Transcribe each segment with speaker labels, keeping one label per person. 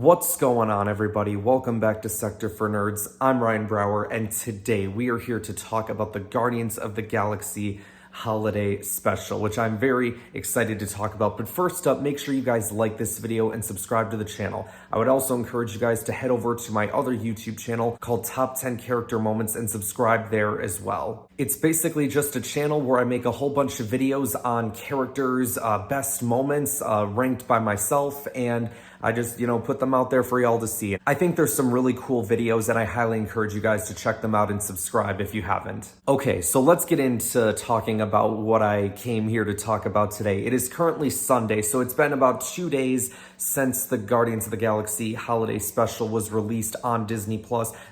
Speaker 1: What's going on, everybody? Welcome back to Sector for Nerds. I'm Ryan Brower, and today we are here to talk about the Guardians of the Galaxy holiday special, which I'm very excited to talk about. But first up, make sure you guys like this video and subscribe to the channel. I would also encourage you guys to head over to my other YouTube channel called Top 10 Character Moments and subscribe there as well. It's basically just a channel where I make a whole bunch of videos on characters, best moments ranked by myself, and I just, put them out there for y'all to see. I think there's some really cool videos, and I highly encourage you guys to check them out and subscribe if you haven't. Okay, so let's get into talking about what I came here to talk about today. It is currently Sunday, so it's been about 2 days since the Guardians of the Galaxy holiday special was released on Disney+.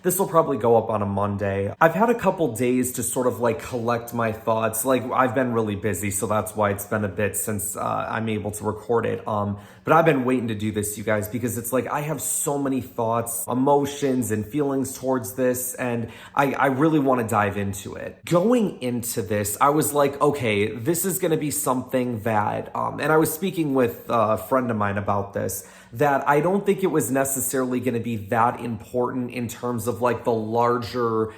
Speaker 1: This will probably go up on a Monday. I've had a couple days to sort of collect my thoughts. I've been really busy, so that's why it's been a bit since I'm able to record it. But I've been waiting to do this, you guys, because it's I have so many thoughts, emotions, and feelings towards this, and I really want to dive into it. Going into this, I was like, okay, this is going to be something that, and I was speaking with a friend of mine about this, that I don't think it was necessarily going to be that important in terms of the larger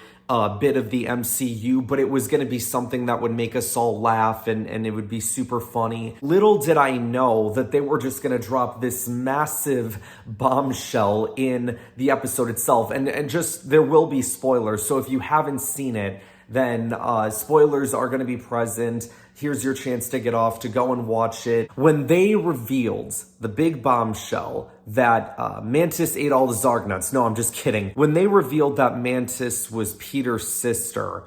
Speaker 1: bit of the MCU, but it was going to be something that would make us all laugh and it would be super funny. Little did I know that they were just going to drop this massive bombshell in the episode itself. And just, there will be spoilers. So if you haven't seen it, then spoilers are going to be present. Here's your chance to get off, to go and watch it. When they revealed the big bombshell that Mantis ate all the Zarg nuts. No, I'm just kidding. When they revealed that Mantis was Peter's sister,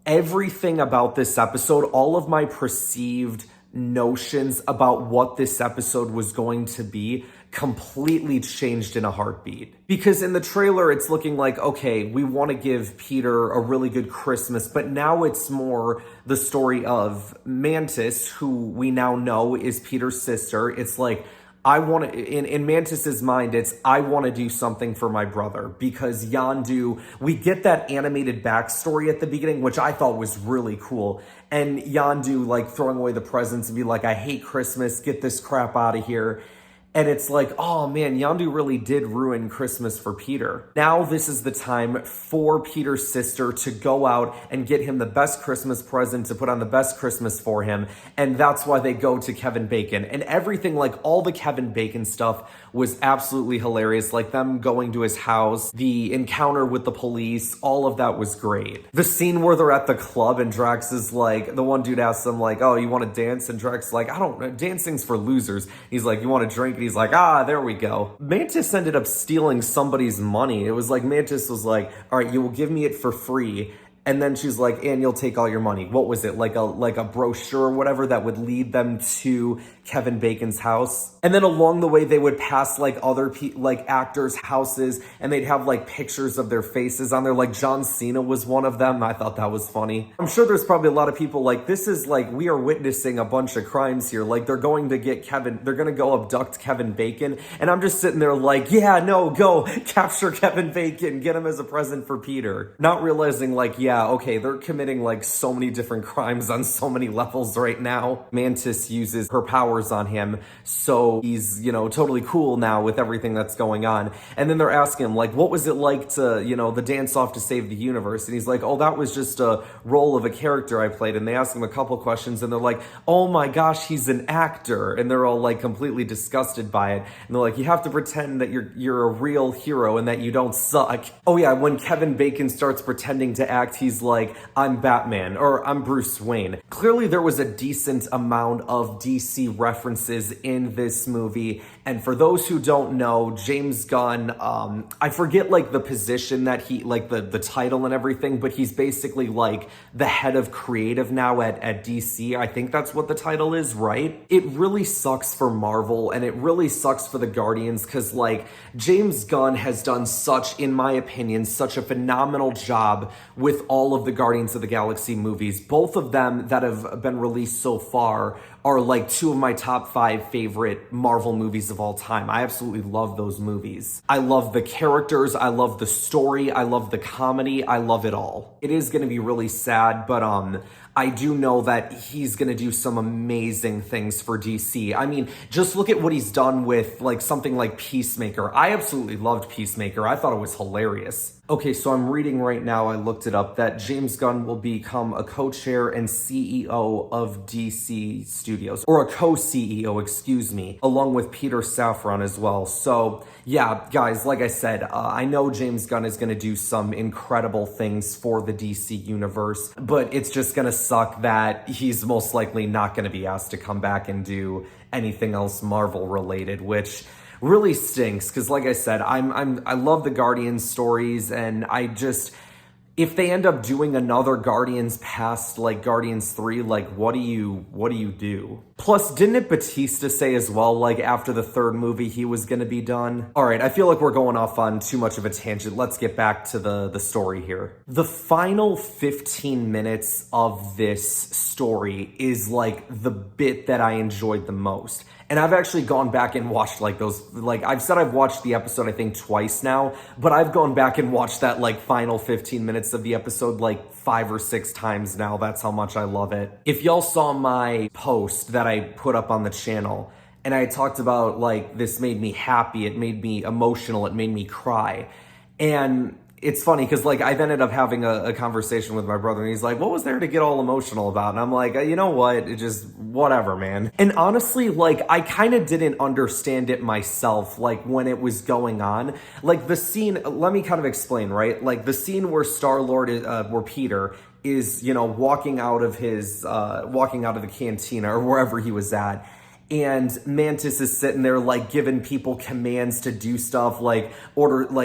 Speaker 1: everything about this episode, all of my perceived notions about what this episode was going to be completely changed in a heartbeat. Because in the trailer, it's looking like, okay, we want to give Peter a really good Christmas, but now it's more the story of Mantis, who we now know is Peter's sister. It's I want to, in Mantis's mind, it's, I want to do something for my brother, because Yondu, we get that animated backstory at the beginning, which I thought was really cool. And Yondu, throwing away the presents and be I hate Christmas, get this crap out of here. And it's oh man, Yondu really did ruin Christmas for Peter. Now this is the time for Peter's sister to go out and get him the best Christmas present, to put on the best Christmas for him. And that's why they go to Kevin Bacon. And everything, all the Kevin Bacon stuff was absolutely hilarious. Them going to his house, the encounter with the police, all of that was great. The scene where they're at the club and Drax is the one dude asks him oh, you want to dance? And Drax is I don't, dancing's for losers. He's you want to drink? He's there we go. Mantis ended up stealing somebody's money. It was Mantis was all right, you will give me it for free. And then she's and you'll take all your money. What was it? Like a brochure or whatever that would lead them to Kevin Bacon's house. And then along the way, they would pass other actors' houses, and they'd have pictures of their faces on there. John Cena was one of them. I thought that was funny. I'm sure there's probably a lot of people this is we are witnessing a bunch of crimes here. They're going to get they're going to go abduct Kevin Bacon. And I'm just sitting there yeah, no, go capture Kevin Bacon, get him as a present for Peter. Not realizing yeah, okay, they're committing so many different crimes on so many levels right now. Mantis uses her powers on him, so he's, totally cool now with everything that's going on. And then they're asking him, what was it like to, the dance off to save the universe? And he's oh, that was just a role of a character I played. And they ask him a couple questions, and they're oh my gosh, he's an actor. And they're all completely disgusted by it. And they're you have to pretend that you're a real hero and that you don't suck. Oh yeah, when Kevin Bacon starts pretending to act, he's I'm Batman, or I'm Bruce Wayne. Clearly there was a decent amount of DC references in this movie. And for those who don't know, James Gunn, I forget the position that he, the title and everything, but he's basically the head of creative now at DC. I think that's what the title is, right? It really sucks for Marvel, and it really sucks for the Guardians, because James Gunn has done such, in my opinion, such a phenomenal job with all of the Guardians of the Galaxy movies. Both of them that have been released so far are like two of my top 5 favorite Marvel movies of all time. I absolutely love those movies. I love the characters, I love the story, I love the comedy, I love it all. It is gonna be really sad, but I do know that he's gonna do some amazing things for DC. I mean, just look at what he's done with like something like Peacemaker. I absolutely loved Peacemaker. I thought it was hilarious. Okay, so I'm reading right now, I looked it up, that James Gunn will become a co-chair and CEO of DC Studios, or a co-CEO, excuse me, along with Peter Safran as well. So yeah, guys, like I said, I know James Gunn is gonna do some incredible things for the DC universe, but it's just gonna suck that he's most likely not gonna be asked to come back and do anything else Marvel related, which really stinks, because like I said, I love the Guardians stories, and if they end up doing another Guardians past like Guardians 3, like what do you do? Plus, didn't Batista say as well, like after the 3rd movie he was gonna be done? All right, I feel like we're going off on too much of a tangent. Let's get back to the story here. The final 15 minutes of this story is like the bit that I enjoyed the most. And I've actually gone back and watched like those, like I've said I've watched the episode I think twice now, but I've gone back and watched that like final 15 minutes of the episode like 5 or 6 times now. That's how much I love it. If y'all saw my post that I put up on the channel, and I talked about like this made me happy, it made me emotional, it made me cry. And it's funny because like I've ended up having a conversation with my brother, and he's like, what was there to get all emotional about? And I'm like, you know what, it just whatever, man. And honestly, like I kind of didn't understand it myself, like when it was going on, like the scene, let me kind of explain, right? Like the scene where Star-Lord where Peter is, you know, walking out of the cantina or wherever he was at, and Mantis is sitting there like giving people commands to do stuff, like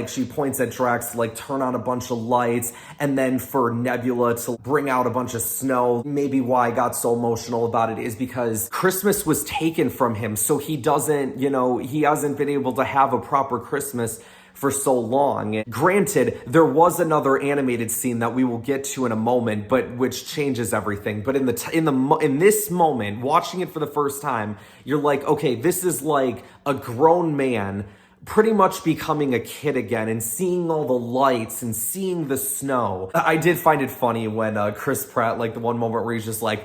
Speaker 1: she points at Drax to like turn on a bunch of lights, and then for Nebula to bring out a bunch of snow. Maybe why I got so emotional about it is because Christmas was taken from him, so he doesn't, you know, he hasn't been able to have a proper Christmas for so long. Granted, there was another animated scene that we will get to in a moment, but which changes everything. But in this moment, watching it for the first time, you're like, okay, this is like a grown man pretty much becoming a kid again, and seeing all the lights and seeing the snow. I did find it funny when Chris Pratt, like the one moment where he's just like,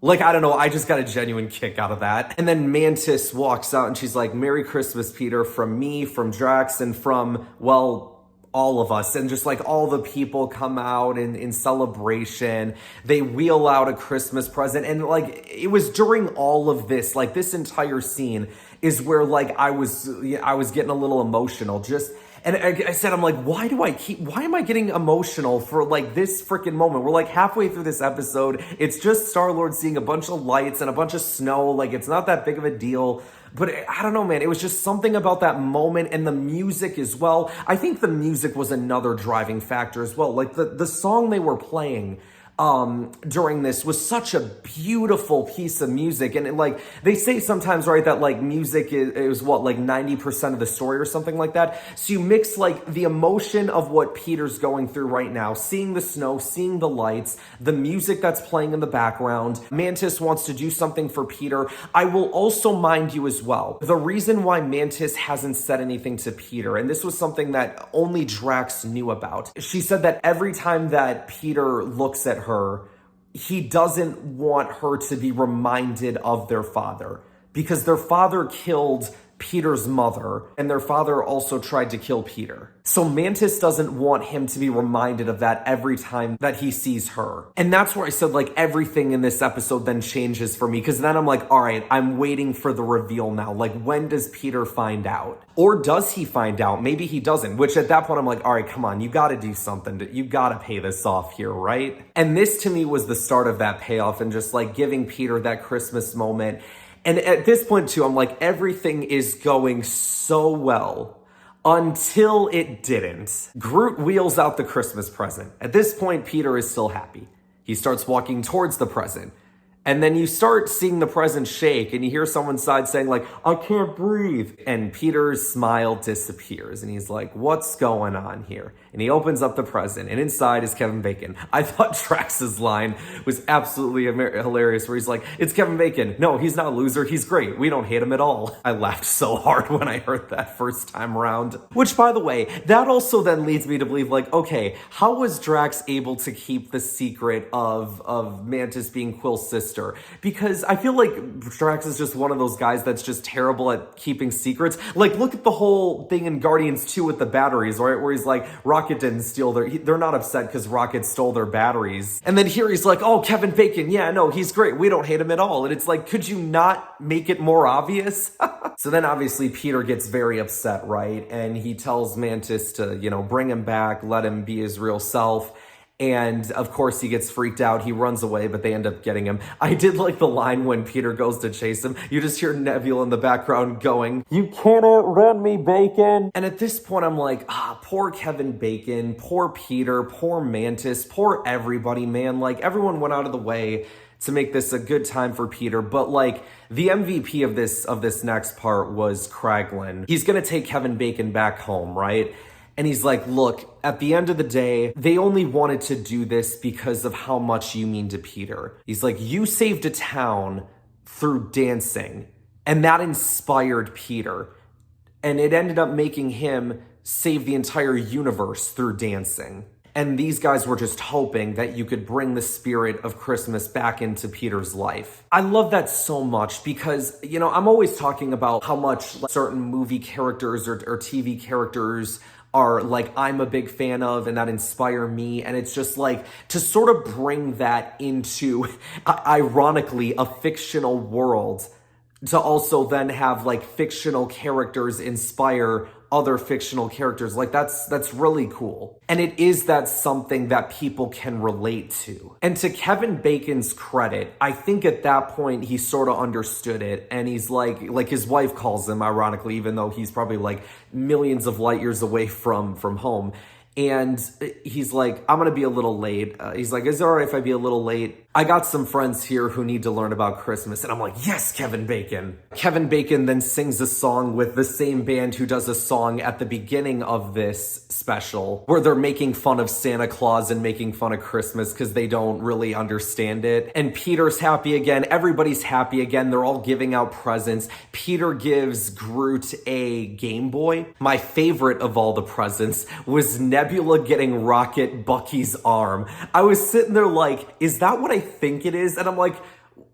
Speaker 1: I don't know, I just got a genuine kick out of that. And then Mantis walks out and she's like, Merry Christmas, Peter, from me, from Drax, and from, well, all of us. And just like all the people come out in celebration. They wheel out a Christmas present. And like, it was during all of this, like this entire scene is where like I was getting a little emotional. And I said, I'm like, why am I getting emotional for like this freaking moment? We're like halfway through this episode. It's just Star-Lord seeing a bunch of lights and a bunch of snow. Like it's not that big of a deal. But I don't know, man. It was just something about that moment, and the music as well. I think the music was another driving factor as well. Like the song they were playing during this was such a beautiful piece of music. And like they say sometimes, right, that like music is what, like 90% of the story or something like that. So you mix like the emotion of what Peter's going through right now, seeing the snow, seeing the lights, the music that's playing in the background. Mantis wants to do something for Peter. I will also mind you as well, the reason why Mantis hasn't said anything to Peter, and this was something that only Drax knew about. She said that every time that Peter looks at her, he doesn't want her to be reminded of their father, because their father killed Peter's mother, and their father also tried to kill Peter. So Mantis doesn't want him to be reminded of that every time that he sees her. And that's where I said like everything in this episode then changes for me, because then I'm like, all right, I'm waiting for the reveal now. Like, when does Peter find out? Or does he find out? Maybe he doesn't, which at that point I'm like, all right, come on, you gotta do something. You gotta pay this off here, right? And this to me was the start of that payoff, and just like giving Peter that Christmas moment. And at this point too, I'm like, everything is going so well until it didn't. Groot wheels out the Christmas present. At this point, Peter is still happy. He starts walking towards the present. And then you start seeing the present shake and you hear someone inside saying like, I can't breathe. And Peter's smile disappears and he's like, what's going on here? And he opens up the present and inside is Kevin Bacon. I thought Drax's line was absolutely hilarious where he's like, it's Kevin Bacon. No, he's not a loser. He's great. We don't hate him at all. I laughed so hard when I heard that first time around. Which, by the way, that also then leads me to believe like, okay, how was Drax able to keep the secret of Mantis being Quill's sister? Because I feel like Drax is just one of those guys that's just terrible at keeping secrets. Like, look at the whole thing in Guardians 2 with the batteries, right? Where he's like, Rocket didn't steal they're not upset because Rocket stole their batteries. And then here he's like, oh, Kevin Bacon, yeah, no, he's great. We don't hate him at all. And it's like, could you not make it more obvious? So then obviously Peter gets very upset, right? And he tells Mantis to, bring him back, let him be his real self. And of course he gets freaked out. He runs away, but they end up getting him. I did like the line when Peter goes to chase him. You just hear Nebula in the background going, you can't outrun me, Bacon. And at this point I'm like, poor Kevin Bacon, poor Peter, poor Mantis, poor everybody, man. Like everyone went out of the way to make this a good time for Peter, but like the MVP of this next part was Kraglin. He's gonna take Kevin Bacon back home, right? And he's like, look, at the end of the day, they only wanted to do this because of how much you mean to Peter. He's like, you saved a town through dancing, and that inspired Peter. And it ended up making him save the entire universe through dancing. And these guys were just hoping that you could bring the spirit of Christmas back into Peter's life. I love that so much because, I'm always talking about how much certain movie characters or TV characters are like I'm a big fan of and that inspire me. And it's just like to sort of bring that into, ironically, a fictional world, to also then have like fictional characters inspire other fictional characters. Like that's really cool. And it is that something that people can relate to. And to Kevin Bacon's credit, I think at that point he sort of understood it. And he's like his wife calls him, ironically, even though he's probably like millions of light years away from home. And he's like, I'm going to be a little late. He's like, is it all right if I be a little late? I got some friends here who need to learn about Christmas. And I'm like, yes, Kevin Bacon. Kevin Bacon then sings a song with the same band who does a song at the beginning of this special where they're making fun of Santa Claus and making fun of Christmas because they don't really understand it. And Peter's happy again. Everybody's happy again. They're all giving out presents. Peter gives Groot a Game Boy. My favorite of all the presents was Nebula getting Rocket Bucky's arm. I was sitting there like, is that what I think it is? And I'm like,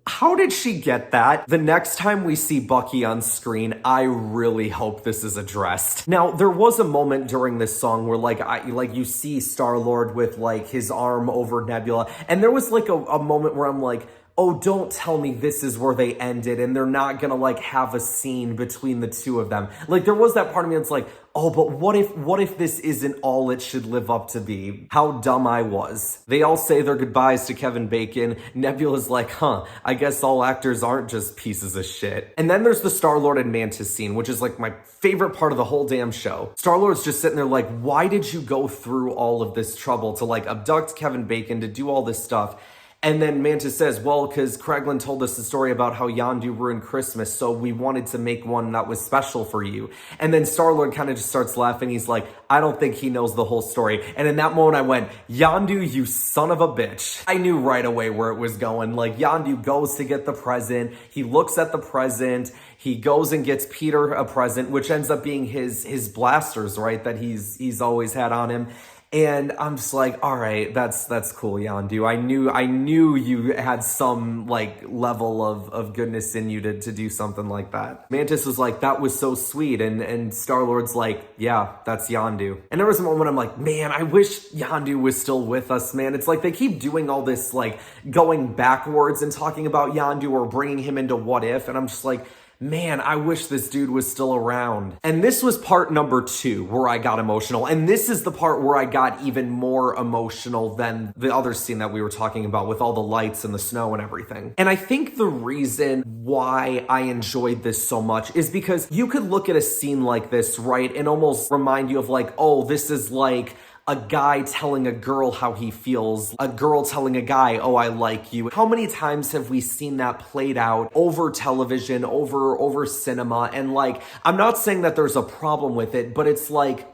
Speaker 1: how did she get that? The next time we see Bucky on screen, I really hope this is addressed. Now, there was a moment during this song where you see Star-Lord with like his arm over Nebula, and there was like a moment where I'm like, oh, don't tell me this is where they ended and they're not gonna like have a scene between the two of them. Like there was that part of me that's like, oh, but what if this isn't all it should live up to be? How dumb I was. They all say their goodbyes to Kevin Bacon. Nebula's like, I guess all actors aren't just pieces of shit. And then there's the Star-Lord and Mantis scene, which is like my favorite part of the whole damn show. Star-Lord's just sitting there like, why did you go through all of this trouble to like abduct Kevin Bacon, to do all this stuff? And then Mantis says, well, because Kraglin told us the story about how Yondu ruined Christmas, so we wanted to make one that was special for you. And then Star-Lord kind of just starts laughing. He's like, I don't think he knows the whole story. And in that moment I went, Yondu, you son of a bitch. I knew right away where it was going. Like Yondu goes to get the present. He looks at the present. He goes and gets Peter a present, which ends up being his blasters, right? That he's always had on him. And I'm just like, all right, that's cool, Yondu. I knew you had some like level of goodness in you to do something like that. Mantis was like, that was so sweet. And Star-Lord's like, yeah, that's Yondu. And there was a moment I'm like, man, I wish Yondu was still with us, man. It's like they keep doing all this like going backwards and talking about Yondu or bringing him into What If. And I'm just like, man, I wish this dude was still around. And this was part number 2 where I got emotional. And this is the part where I got even more emotional than the other scene that we were talking about with all the lights and the snow and everything. And I think the reason why I enjoyed this so much is because you could look at a scene like this, right, and almost remind you of like, oh, this is like a guy telling a girl how he feels, a girl telling a guy, oh, I like you. How many times have we seen that played out over television, over cinema? And like, I'm not saying that there's a problem with it, but it's like,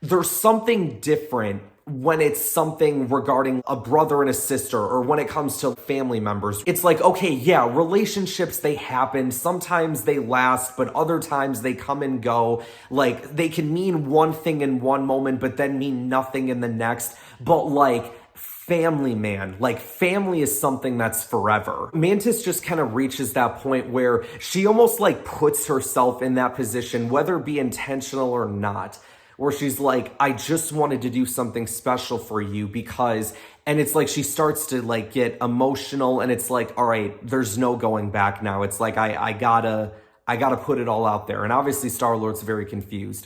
Speaker 1: there's something different when it's something regarding a brother and a sister, or when it comes to family members. It's like, okay, yeah, relationships, they happen. Sometimes they last, but other times they come and go. Like, they can mean one thing in one moment, but then mean nothing in the next. But like, family, man, like family is something that's forever. Mantis just kind of reaches that point where she almost like puts herself in that position, whether it be intentional or not, where she's like, I just wanted to do something special for you because, and it's like she starts to like get emotional, and it's like, all right, there's no going back now. It's like, I gotta put it all out there. And obviously Star-Lord's very confused.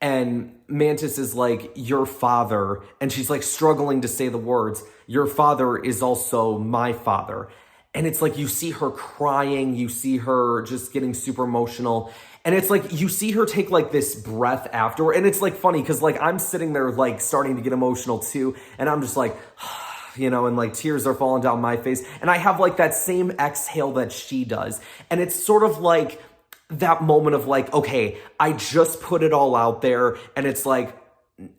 Speaker 1: And Mantis is like, your father, and she's like struggling to say the words, your father is also my father. And it's like, you see her crying, you see her just getting super emotional. And it's like, you see her take like this breath after. And it's like funny because like I'm sitting there like starting to get emotional too. And I'm just like, you know, and like tears are falling down my face. And I have like that same exhale that she does. And it's sort of like that moment of like, okay, I just put it all out there. And it's like,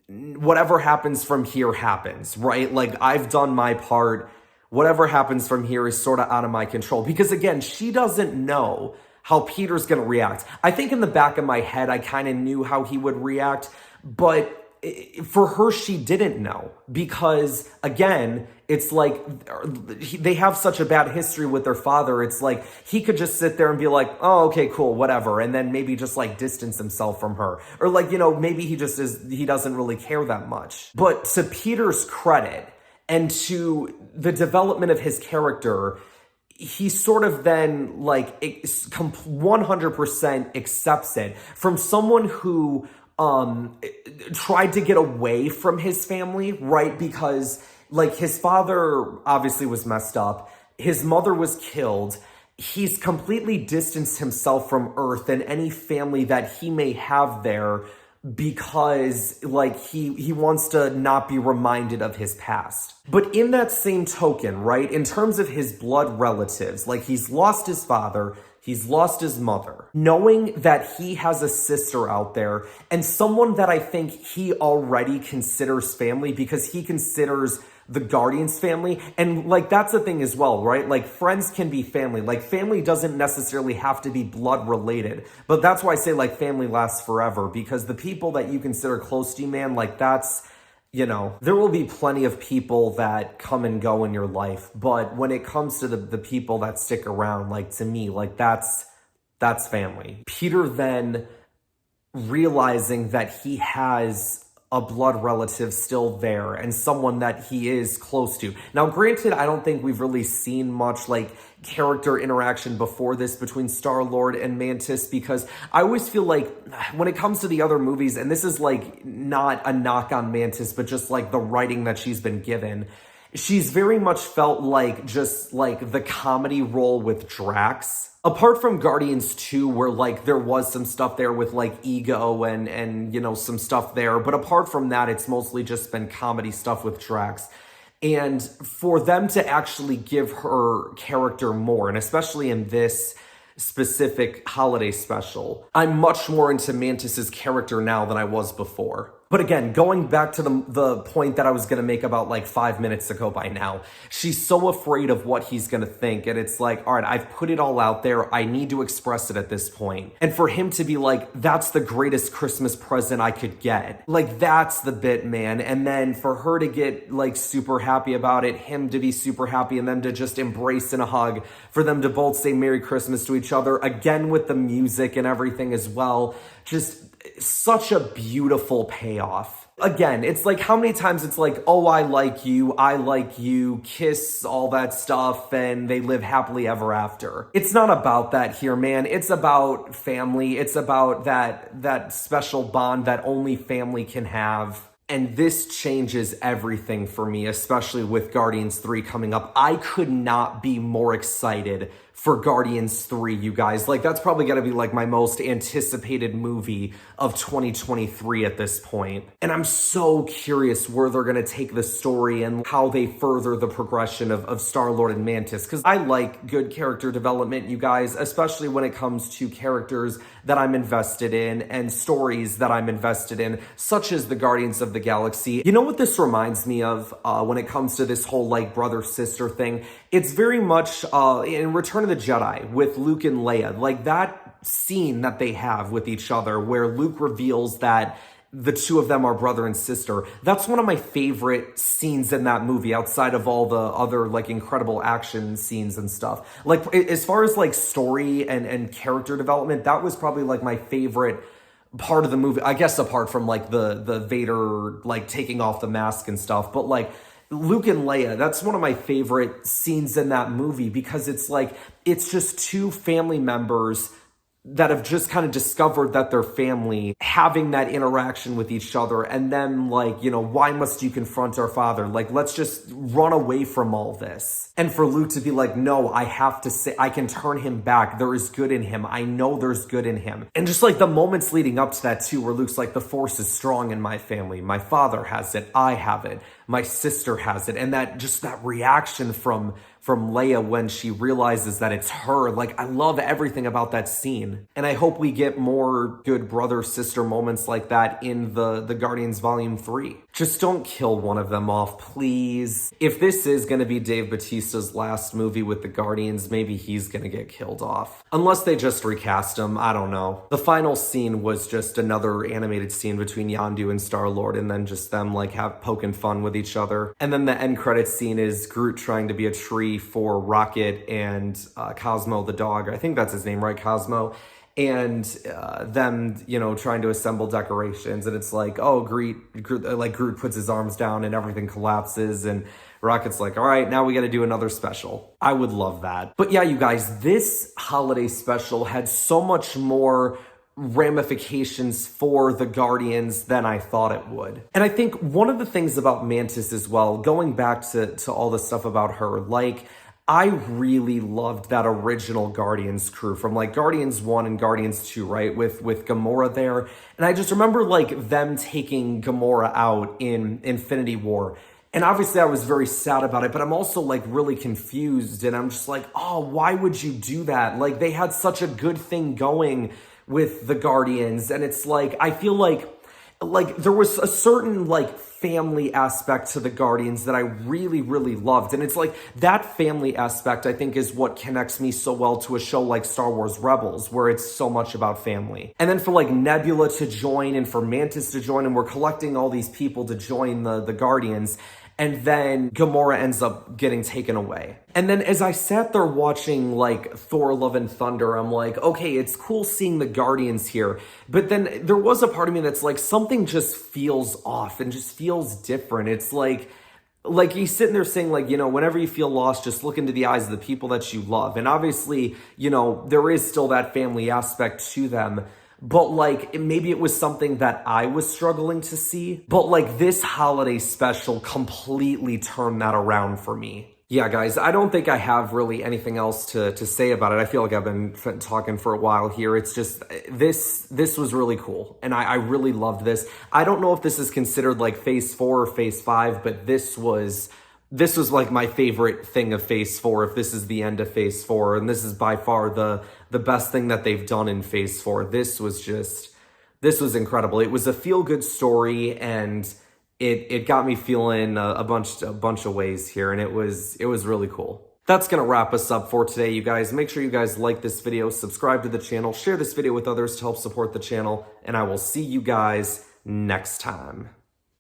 Speaker 1: whatever happens from here happens, right? Like I've done my part. Whatever happens from here is sort of out of my control. Because again, she doesn't know how Peter's going to react. I think in the back of my head, I kind of knew how he would react, but for her, she didn't know. Because again, it's like they have such a bad history with their father. It's like he could just sit there and be like, oh, okay, cool, whatever. And then maybe just like distance himself from her. Or like, you know, maybe he doesn't really care that much. But to Peter's credit, and to the development of his character, he sort of then like 100% accepts it from someone who tried to get away from his family, right? Because like his father obviously was messed up. His mother was killed. He's completely distanced himself from Earth and any family that he may have there, because like he wants to not be reminded of his past. But in that same token, right, in terms of his blood relatives, like he's lost his father, he's lost his mother. Knowing that he has a sister out there and someone that I think he already considers family, because he considers the Guardians family. And like, that's the thing as well, right? Like friends can be family. Like family doesn't necessarily have to be blood related, but that's why I say like family lasts forever, because the people that you consider close to you, man, like that's, you know, there will be plenty of people that come and go in your life. But when it comes to the people that stick around, like to me, like that's family. Peter then realizing that he has a blood relative still there and someone that he is close to. Now, granted, I don't think we've really seen much like character interaction before this between Star-Lord and Mantis, because I always feel like when it comes to the other movies, and this is like not a knock on Mantis, but just like the writing that she's been given, she's very much felt like just like the comedy role with Drax. Apart from Guardians 2, where like there was some stuff there with like ego and you know, some stuff there. But apart from that, it's mostly just been comedy stuff with Drax. And for them to actually give her character more, and especially in this specific holiday special, I'm much more into Mantis's character now than I was before. But again, going back to the point that I was going to make about like 5 minutes ago by now, she's so afraid of what he's going to think. And it's like, all right, I've put it all out there. I need to express it at this point. And for him to be like, that's the greatest Christmas present I could get. Like, that's the bit, man. And then for her to get like super happy about it, him to be super happy, and them to just embrace in a hug, for them to both say Merry Christmas to each other, again with the music and everything as well. Just such a beautiful payoff. Again, it's like how many times it's like, oh, I like you, kiss, all that stuff, and they live happily ever after. It's not about that here, man. It's about family. It's about that special bond that only family can have. And this changes everything for me, especially with Guardians 3 coming up. I could not be more excited for Guardians 3, you guys. Like, that's probably gonna be like my most anticipated movie of 2023 at this point. And I'm so curious where they're gonna take the story and how they further the progression of Star-Lord and Mantis, because I like good character development, you guys, especially when it comes to characters that I'm invested in and stories that I'm invested in, such as the Guardians of the Galaxy. You know what this reminds me of when it comes to this whole like brother-sister thing? It's very much in Return of the Jedi with Luke and Leia, like that scene that they have with each other where Luke reveals that the two of them are brother and sister. That's one of my favorite scenes in that movie, outside of all the other like incredible action scenes and stuff. Like, as far as like story and character development, that was probably like my favorite part of the movie, I guess, apart from like the Vader like taking off the mask and stuff. But like Luke and Leia, that's one of my favorite scenes in that movie, because it's like, it's just two family members that have just kind of discovered that they're family, having that interaction with each other, and then like, you know, why must you confront our father? Like, let's just run away from all this. And for Luke to be like, no, I have to say, I can turn him back. There is good in him. I know there's good in him. And just like the moments leading up to that too, where Luke's like, the force is strong in my family. My father has it. I have it. My sister has it. And that just that reaction from Leia when she realizes that it's her. Like, I love everything about that scene. And I hope we get more good brother-sister moments like that in the Guardians Volume 3. Just don't kill one of them off, please. If this is going to be Dave Bautista's last movie with the Guardians, maybe he's going to get killed off. Unless they just recast him, I don't know. The final scene was just another animated scene between Yondu and Star-Lord, and then just them like poking fun with each other. And then the end credits scene is Groot trying to be a tree for Rocket and Cosmo the dog. I think that's his name, right? Cosmo. And them, you know, trying to assemble decorations. And it's like, oh, Groot puts his arms down and everything collapses. And Rocket's like, all right, now we got to do another special. I would love that. But yeah, you guys, this holiday special had so much more ramifications for the Guardians than I thought it would. And I think one of the things about Mantis as well, going back to all the stuff about her, like, I really loved that original Guardians crew from like Guardians 1 and Guardians 2, right? With Gamora there. And I just remember like them taking Gamora out in Infinity War. And obviously I was very sad about it, but I'm also like really confused. And I'm just like, oh, why would you do that? Like, they had such a good thing going with the Guardians. And it's like, I feel like there was a certain like family aspect to the Guardians that I really, really loved. And it's like that family aspect, I think, is what connects me so well to a show like Star Wars Rebels, where it's so much about family. And then for like Nebula to join and for Mantis to join, and we're collecting all these people to join the Guardians. And then Gamora ends up getting taken away. And then as I sat there watching like Thor Love and Thunder, I'm like, okay, it's cool seeing the Guardians here. But then there was a part of me that's like, something just feels off and just feels different. It's like he's sitting there saying like, you know, whenever you feel lost, just look into the eyes of the people that you love. And obviously, you know, there is still that family aspect to them. But like, maybe it was something that I was struggling to see. But like, this holiday special completely turned that around for me. Yeah, guys, I don't think I have really anything else to say about it. I feel like I've been talking for a while here. It's just, this was really cool. And I really loved this. I don't know if this is considered like phase 4 or phase 5, but this was like my favorite thing of phase 4, if this is the end of phase 4. And this is by far the best thing that they've done in phase 4. This was incredible. It was a feel-good story, and it got me feeling a bunch of ways here, and it was really cool. That's going to wrap us up for today, you guys. Make sure you guys like this video, subscribe to the channel, share this video with others to help support the channel, and I will see you guys next time.